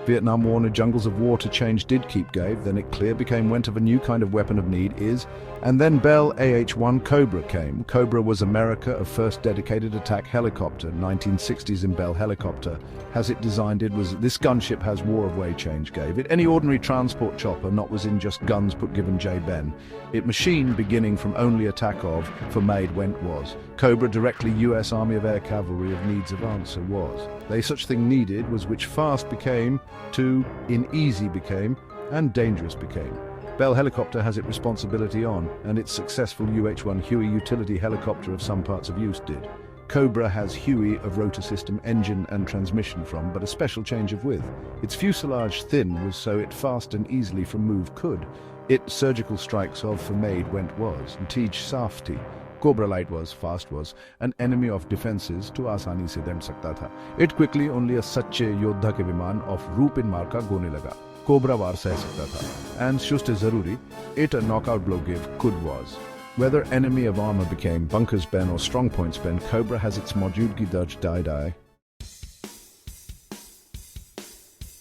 Vietnam War and the jungles of war to change did keep Gave, then it clear became went of a new kind of weapon of need is, and then Bell AH-1 Cobra came. Cobra was America of first dedicated attack helicopter, 1960s in Bell helicopter. As it designed it was, this gunship has war of way change Gave it. Any ordinary transport chopper not was in just guns put given J. Ben. It machine beginning from only attack of, for made went was. Cobra directly US Army of Air Cavalry of needs of answer was. They such thing needed was which fast became, to in easy became, and dangerous became. Bell helicopter has its responsibility on, and its successful UH-1 Huey utility helicopter of some parts of use did. Cobra has Huey of rotor system, engine and transmission from, but a special change of width. Its fuselage thin was so it fast and easily from move could. It surgical strikes of for made went was, and teach safety. Cobra light was, fast was, an enemy of defenses to आसानी से दम सकता था. It quickly only a सच्चे योद्धा के विमान of रूप इन मार का गोने लगा. Cobra वार सह सकता था. And शुष्ट जरूरी, it a knockout blow give could was. Whether enemy of armor became bunkers ben or strong points ben, Cobra has its मौजूदगी दर्ज die.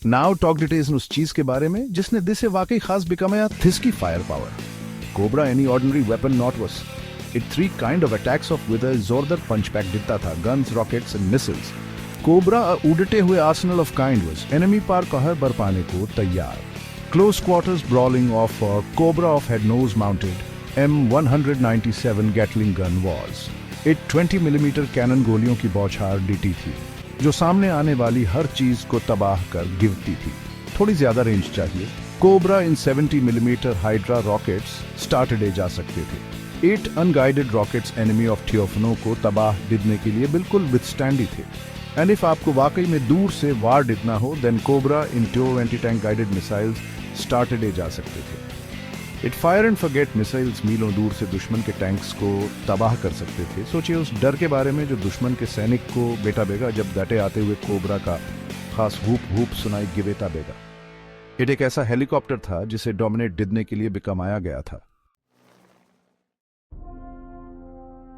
Now talk details उस चीज के बारे में जिसने दिसे वाकई खास बिकमया थिस की fire power. Cobra any ordinary weapon not was. It three kind of attacks of with a जोरदार punch pack दिता था, guns, rockets and missiles. Cobra उड़ते हुए arsenal of kind was. Enemy पार कहर बरपाने को तैयार. Close quarters brawling off for Cobra of head nose mounted M197 Gatling gun was. It 20mm cannon गोलियों की बौछार डीटी थी, जो सामने आने वाली हर चीज को तबाह कर गिरती थी. थोड़ी ज्यादा रेंज चाहिए. Cobra in 70mm Hydra rockets started जा सकते थे. 8 unguided rockets enemy of Theophanou को तबाह दिदने के लिए बिल्कुल withstandy थे. And if आपको वाकई में दूर से वार दिदना हो, then Cobra in 2 anti-tank guided missiles started जा सकते थे. It fire and forget missiles मीलों दूर से दुश्मन के टैंक्स को तबाह कर सकते थे. सोचिए उस डर के बारे में जो दुश्मन के सैनिक को बेटा बेगा जब डटे आते हुए कोबरा का खास हुप हुप सुनाई गिवेता बेगा. इट एक ऐसा हेलीकॉप्टर था जिसे डोमिनेट दिदने के लिए बिकमाया गया था.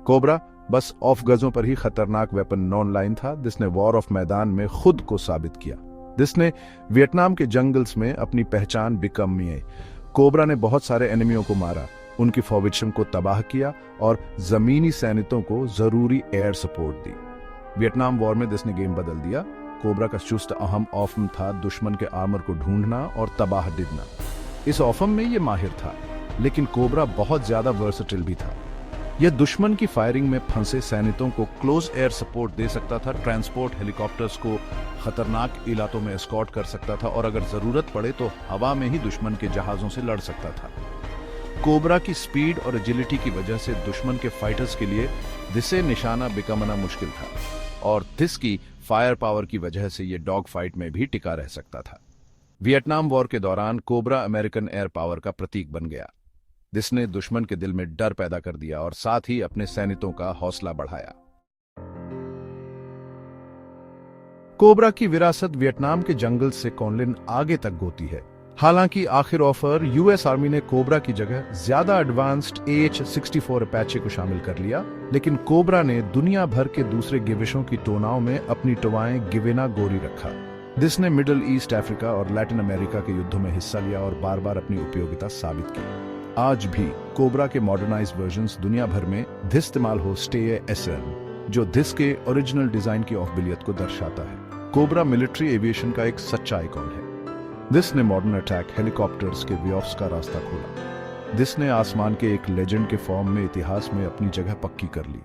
कोबरा बस ऑफ गजों पर ही खतरनाक वेपन नॉन लाइन था, जिसने वॉर ऑफ मैदान में खुद को साबित किया. जिसने वियतनाम के जंगल्स में अपनी पहचान बिकमिए. कोबरा ने बहुत सारे एनिमियों को मारा, उनकी फॉर्मेशन को तबाह किया और जमीनी सैनिकों को जरूरी एयर सपोर्ट दी. वियतनाम वॉर में जिसने गेम बदल दिया. कोबरा का चुस्त अहम ऑफम था दुश्मन के आर्मर को ढूंढना और तबाह दिदना. इस ऑफम में ये माहिर था, लेकिन कोबरा बहुत ज्यादा वर्सेटाइल भी था. यह दुश्मन की फायरिंग में फंसे सैनिकों को क्लोज एयर सपोर्ट दे सकता था, ट्रांसपोर्ट हेलीकॉप्टर्स को खतरनाक इलाकों में एस्कॉर्ट कर सकता था और अगर जरूरत पड़े तो हवा में ही दुश्मन के जहाजों से लड़ सकता था. कोबरा की स्पीड और एजिलिटी की वजह से दुश्मन के फाइटर्स के लिए दिसे निशाना बिकमना मुश्किल था, और दिस की फायर पावर की वजह से यह डॉग फाइट में भी टिका रह सकता था. वियतनाम वॉर के दौरान कोबरा अमेरिकन एयर पावर का प्रतीक बन गया, जिसने दुश्मन के दिल में डर पैदा कर दिया और साथ ही अपने सैनिकों का हौसला बढ़ाया. कोबरा की विरासत वियतनाम के जंगल से कॉनलिन आगे तक गोती है. हालांकि आखिर ऑफर यूएस आर्मी ने कोबरा की जगह ज्यादा एडवांस्ड AH-64 अपाचे को शामिल कर लिया, लेकिन कोबरा ने दुनिया भर के दूसरे गिविशों की टोनाओं में अपनी टोवाएं गिवेना गोरी रखा, जिसने मिडिल ईस्ट, अफ्रीका और लैटिन अमेरिका के युद्धों में हिस्सा लिया और बार बार अपनी उपयोगिता साबित की. आज भी कोबरा के मॉडर्नाइज वर्जन्स दुनिया भर में धिस इस्तेमाल हो स्टे SN, जो धिस के ओरिजिनल डिजाइन की ऑफबिलियत को दर्शाता है. कोबरा मिलिट्री एविएशन का एक सच्चा आइकॉन है. दिस ने मॉडर्न अटैक हेलीकॉप्टर्स के विऑप्स का रास्ता खोला. दिस ने आसमान के एक लेजेंड के फॉर्म में इतिहास में अपनी जगह पक्की कर ली.